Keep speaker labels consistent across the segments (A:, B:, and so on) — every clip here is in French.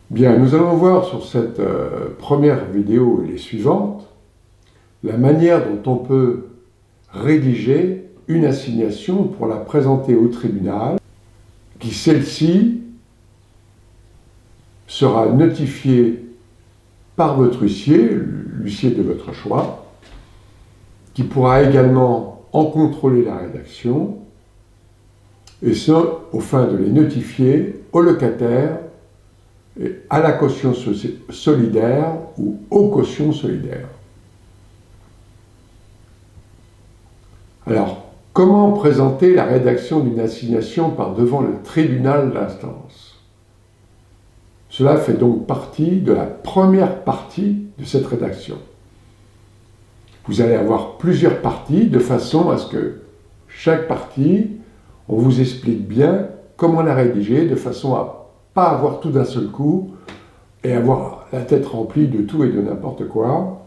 A: Bien, nous allons voir sur cette première vidéo et les suivantes la manière dont on peut rédiger une assignation pour la présenter au tribunal, qui celle-ci sera notifiée par votre huissier, l'huissier de votre choix, qui pourra également en contrôler la rédaction, et ce, aux fins de les notifier au locataire et à la caution solidaire ou aux cautions solidaires. Alors, comment présenter la rédaction d'une assignation par devant le tribunal d'instance? Cela fait donc partie de la première partie de cette rédaction. Vous allez avoir plusieurs parties de façon à ce que chaque partie, on vous explique bien comment la rédiger de façon à ne pas avoir tout d'un seul coup et avoir la tête remplie de tout et de n'importe quoi.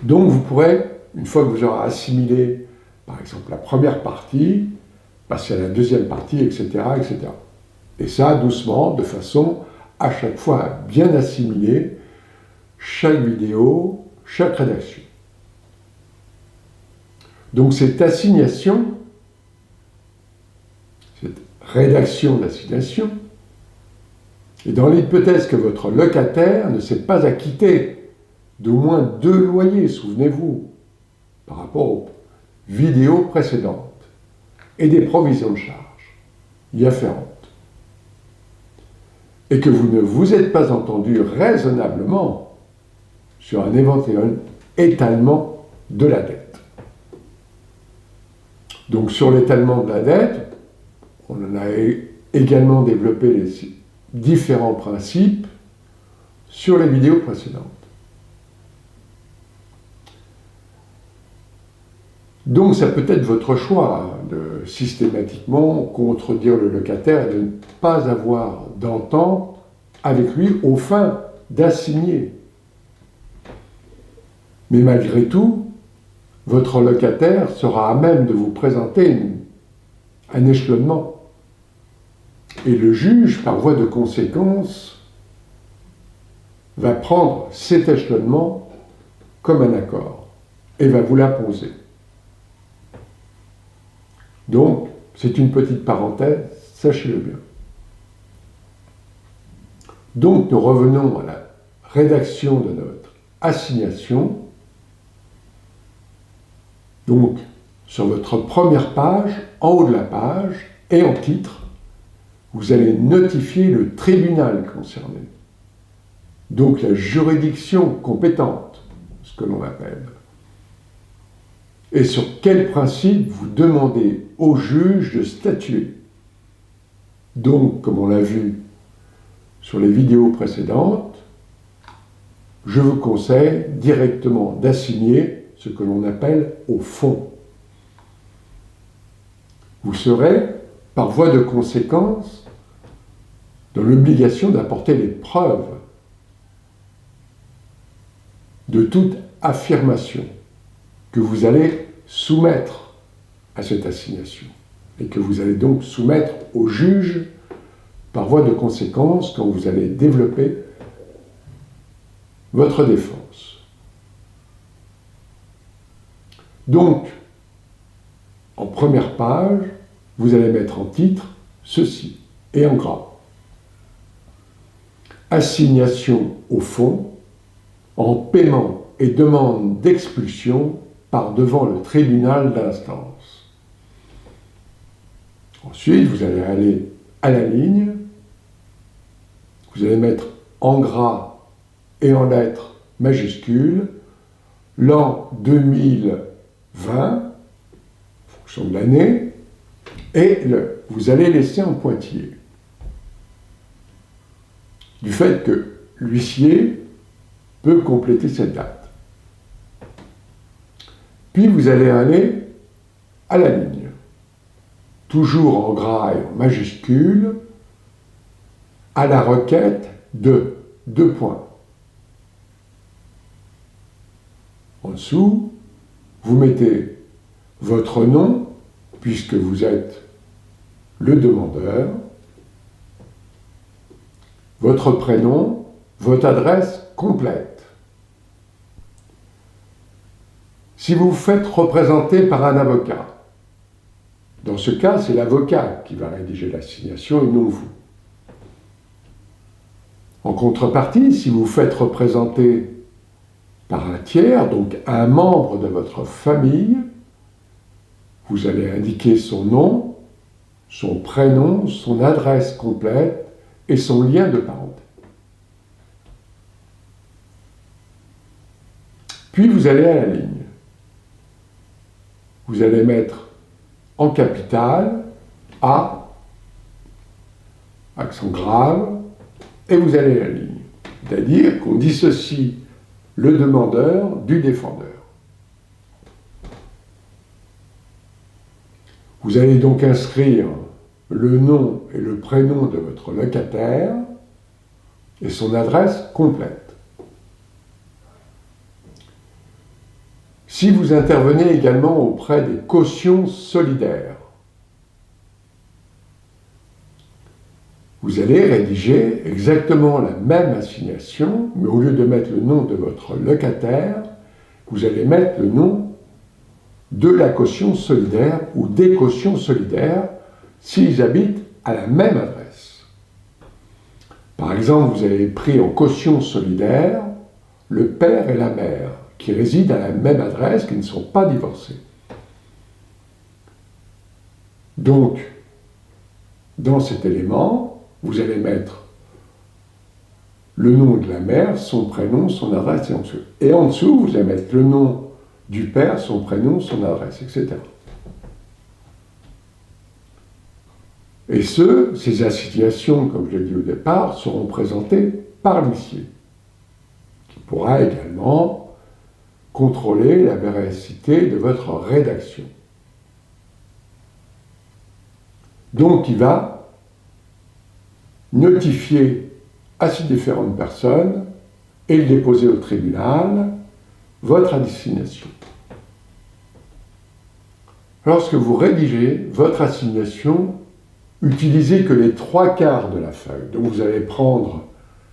A: Donc vous pourrez, une fois que vous aurez assimilé par exemple la première partie, passer à la deuxième partie, etc., etc. Et ça doucement, de façon à chaque fois à bien assimiler chaque vidéo, chaque rédaction. Donc cette assignation, cette rédaction d'assignation, et dans l'hypothèse que votre locataire ne s'est pas acquitté d'au moins 2 loyers, souvenez-vous, par rapport aux vidéos précédentes, et des provisions de charges y afférentes, et que vous ne vous êtes pas entendu raisonnablement sur un éventuel étalement de la dette. Donc sur l'étalement de la dette, on en a également développé les différents principes sur les vidéos précédentes. Donc ça peut être votre choix de systématiquement contredire le locataire et de ne pas avoir d'entente avec lui aux fins d'assigner. Mais malgré tout, votre locataire sera à même de vous présenter un échelonnement. Et le juge, par voie de conséquence, va prendre cet échelonnement comme un accord et va vous l'imposer. Donc, c'est une petite parenthèse, sachez-le bien. Donc, nous revenons à la rédaction de notre assignation. Donc, sur votre première page, en haut de la page, et en titre, vous allez notifier le tribunal concerné. Donc, la juridiction compétente, ce que l'on appelle. Et sur quel principe vous demandez au juge de statuer. Donc, comme on l'a vu sur les vidéos précédentes, je vous conseille directement d'assigner ce que l'on appelle au fond. Vous serez, par voie de conséquence, dans l'obligation d'apporter les preuves de toute affirmation que vous allez soumettre à cette assignation et que vous allez donc soumettre au juge par voie de conséquence quand vous allez développer votre défense. Donc, en première page, vous allez mettre en titre ceci, et en gras. Assignation au fond, en paiement et demande d'expulsion par devant le tribunal d'instance. Ensuite, vous allez aller à la ligne, vous allez mettre en gras et en lettres majuscules l'an 2020, en fonction de l'année, et vous allez laisser en pointillé. Du fait que l'huissier peut compléter cette date. Puis vous allez aller à la ligne, toujours en gras et en majuscule, à la requête de 2 points. En dessous, vous mettez votre nom, puisque vous êtes le demandeur, votre prénom, votre adresse complète. Si vous vous faites représenter par un avocat, dans ce cas, c'est l'avocat qui va rédiger l'assignation et non vous. En contrepartie, si vous vous faites représenter par un tiers, donc un membre de votre famille, vous allez indiquer son nom, son prénom, son adresse complète et son lien de parenté. Puis vous allez à la ligne. Vous allez mettre en capital A, accent grave, et vous allez à la ligne. C'est-à-dire qu'on dissocie le demandeur du défendeur. Vous allez donc inscrire le nom et le prénom de votre locataire et son adresse complète. Si vous intervenez également auprès des cautions solidaires, vous allez rédiger exactement la même assignation, mais au lieu de mettre le nom de votre locataire, vous allez mettre le nom de la caution solidaire ou des cautions solidaires s'ils habitent à la même adresse. Par exemple, vous avez pris en caution solidaire le père et la mère qui résident à la même adresse, qui ne sont pas divorcés. Donc, dans cet élément, vous allez mettre le nom de la mère, son prénom, son adresse et en dessous. Et en dessous, vous allez mettre le nom du père, son prénom, son adresse, etc. Et ces assignations, comme je l'ai dit au départ, seront présentées par l'huissier, qui pourra également contrôler la véracité de votre rédaction. Donc, il va notifier à ces différentes personnes et déposer au tribunal votre assignation. Lorsque vous rédigez votre assignation, utilisez que les 3/4 de la feuille. Donc vous allez prendre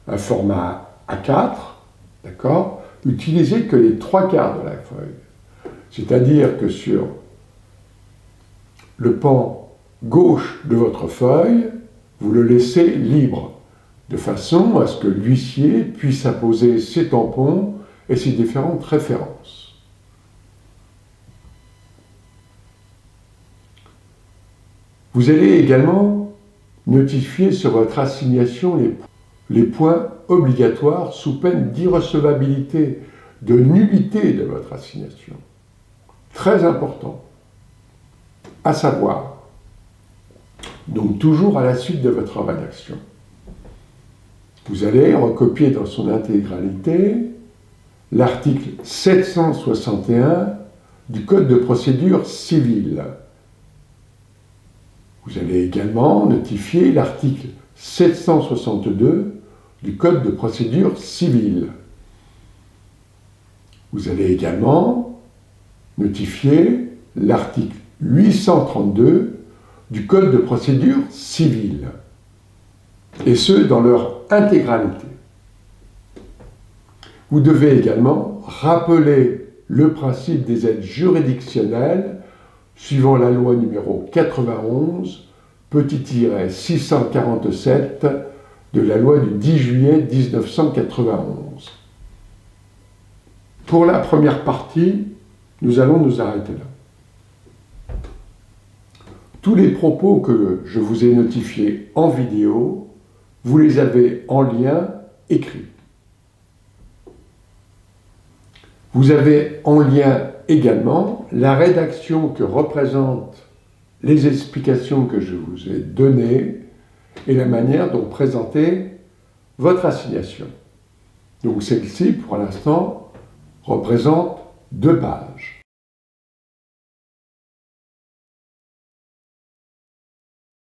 A: un format A4, d'accord ? Utilisez que les 3/4 de la feuille. C'est-à-dire que sur le pan gauche de votre feuille, vous le laissez libre, de façon à ce que l'huissier puisse apposer ses tampons et ses différentes références. Vous allez également notifier sur votre assignation les points obligatoires sous peine d'irrecevabilité, de nullité de votre assignation. Très important. À savoir, donc toujours à la suite de votre rédaction, vous allez recopier dans son intégralité l'article 761 du Code de procédure civile. Vous allez également notifier l'article 762 du Code de procédure civile. Vous allez également notifier l'article 832 du Code de procédure civile, et ce, dans leur intégralité. Vous devez également rappeler le principe des aides juridictionnelles suivant la loi numéro 91, petit-647 de la loi du 10 juillet 1991. Pour la première partie, nous allons nous arrêter là. Tous les propos que je vous ai notifiés en vidéo, vous les avez en lien écrit. Vous avez en lien également la rédaction que représentent les explications que je vous ai données et la manière dont présenter votre assignation. Donc celle-ci, pour l'instant, représente 2 pages.